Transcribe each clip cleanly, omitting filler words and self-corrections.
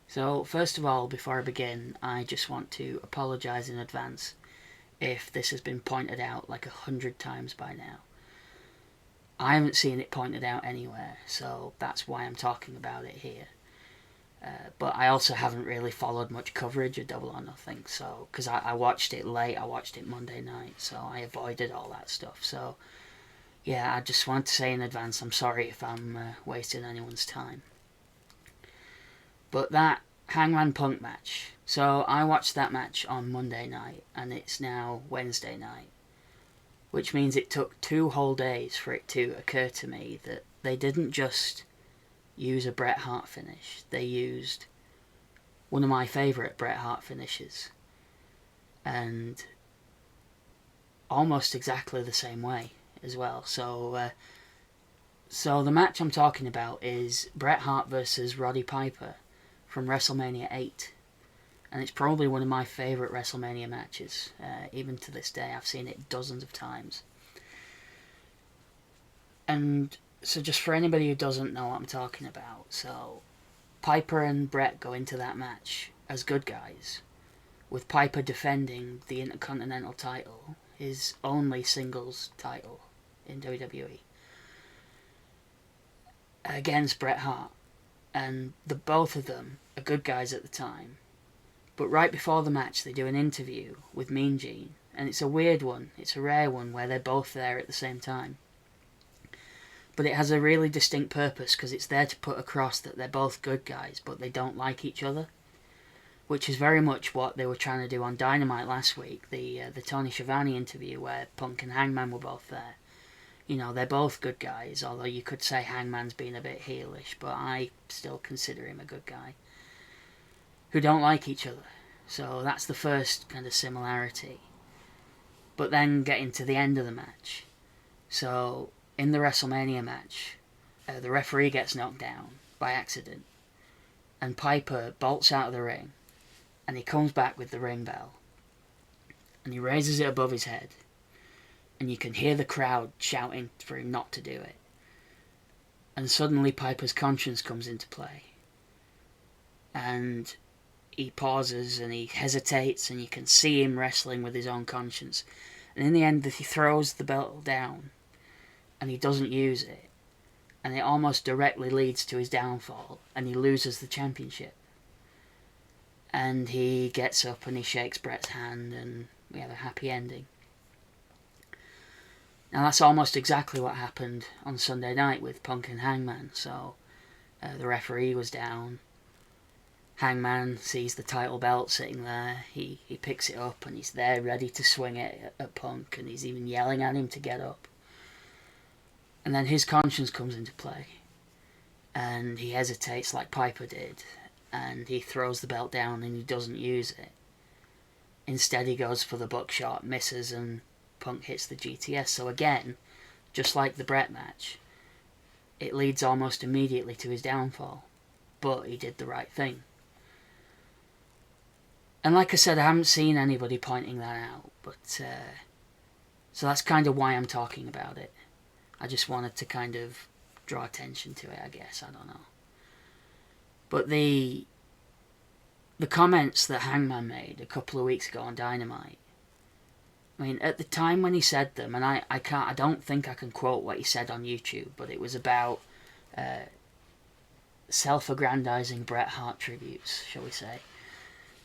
So, first of all, before I begin, I just want to apologise in advance if this has been pointed out like 100 times by now. I haven't seen it pointed out anywhere, so that's why I'm talking about it here. But I also haven't really followed much coverage of Double or Nothing, so because I watched it late, I watched it Monday night, so I avoided all that stuff. So, yeah, I just want to say in advance I'm sorry if I'm wasting anyone's time. But that Hangman Punk match. So I watched that match on Monday night, and it's now Wednesday night. Which means it took 2 whole days for it to occur to me that they didn't just use a Bret Hart finish. They used one of my favourite Bret Hart finishes. And almost exactly the same way as well. So the match I'm talking about is Bret Hart versus Roddy Piper from WrestleMania 8. And it's probably one of my favourite WrestleMania matches. Even to this day, I've seen it dozens of times. And so just for anybody who doesn't know what I'm talking about, so Piper and Bret go into that match as good guys, with Piper defending the Intercontinental title, his only singles title in WWE, against Bret Hart. And both of them are good guys at the time. But right before the match, they do an interview with Mean Gene. And it's a weird one. It's a rare one where they're both there at the same time. But it has a really distinct purpose because it's there to put across that they're both good guys, but they don't like each other. Which is very much what they were trying to do on Dynamite last week. The Tony Schiavone interview where Punk and Hangman were both there. You know, they're both good guys, although you could say Hangman's been a bit heelish, but I still consider him a good guy, who don't like each other. So that's the first kind of similarity. But then getting to the end of the match. So in the WrestleMania match, the referee gets knocked down by accident, and Piper bolts out of the ring, and he comes back with the ring bell, and he raises it above his head, and you can hear the crowd shouting for him not to do it. And suddenly Piper's conscience comes into play. And he pauses and he hesitates, and you can see him wrestling with his own conscience. And in the end, he throws the belt down, and he doesn't use it. And it almost directly leads to his downfall, and he loses the championship. And he gets up and he shakes Bret's hand, and we have a happy ending. Now that's almost exactly what happened on Sunday night with Punk and Hangman. So the referee was down. Hangman sees the title belt sitting there. He picks it up and he's there ready to swing it at Punk, and he's even yelling at him to get up. And then his conscience comes into play, and he hesitates like Piper did, and he throws the belt down and he doesn't use it. Instead he goes for the buckshot, misses, and Punk hits the GTS. So again, just like the Bret match, it leads almost immediately to his downfall. But he did the right thing. And like I said, I haven't seen anybody pointing that out. But so that's kind of why I'm talking about it. I just wanted to kind of draw attention to it, I guess. I don't know. But the comments that Hangman made a couple of weeks ago on Dynamite, I mean, at the time when he said them, and I don't think I can quote what he said on YouTube, but it was about self-aggrandizing Bret Hart tributes, shall we say.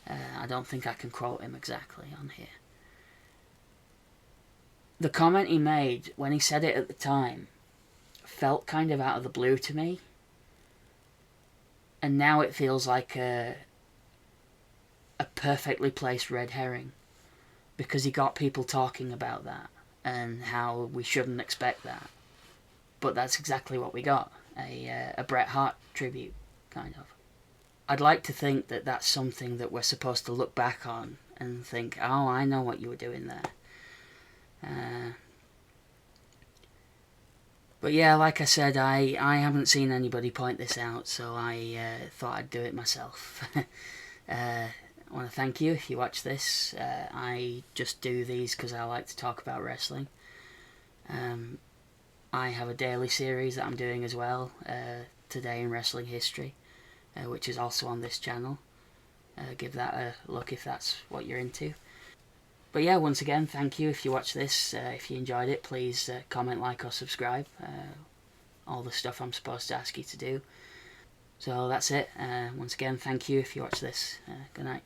I don't think I can quote him exactly on here. The comment he made when he said it at the time felt kind of out of the blue to me, and now it feels like a perfectly placed red herring, because he got people talking about that and how we shouldn't expect that. But that's exactly what we got, a Bret Hart tribute, kind of. I'd like to think that that's something that we're supposed to look back on and think, oh, I know what you were doing there. But yeah, like I said, I haven't seen anybody point this out, so I thought I'd do it myself. I want to thank you if you watch this. I just do these because I like to talk about wrestling. I have a daily series that I'm doing as well, Today in Wrestling History. which is also on this channel. Give that a look if that's what you're into. But yeah, once again, thank you if you watch this. If you enjoyed it, please comment, like or subscribe. All the stuff I'm supposed to ask you to do. So that's it. Once again, thank you if you watch this. Good night.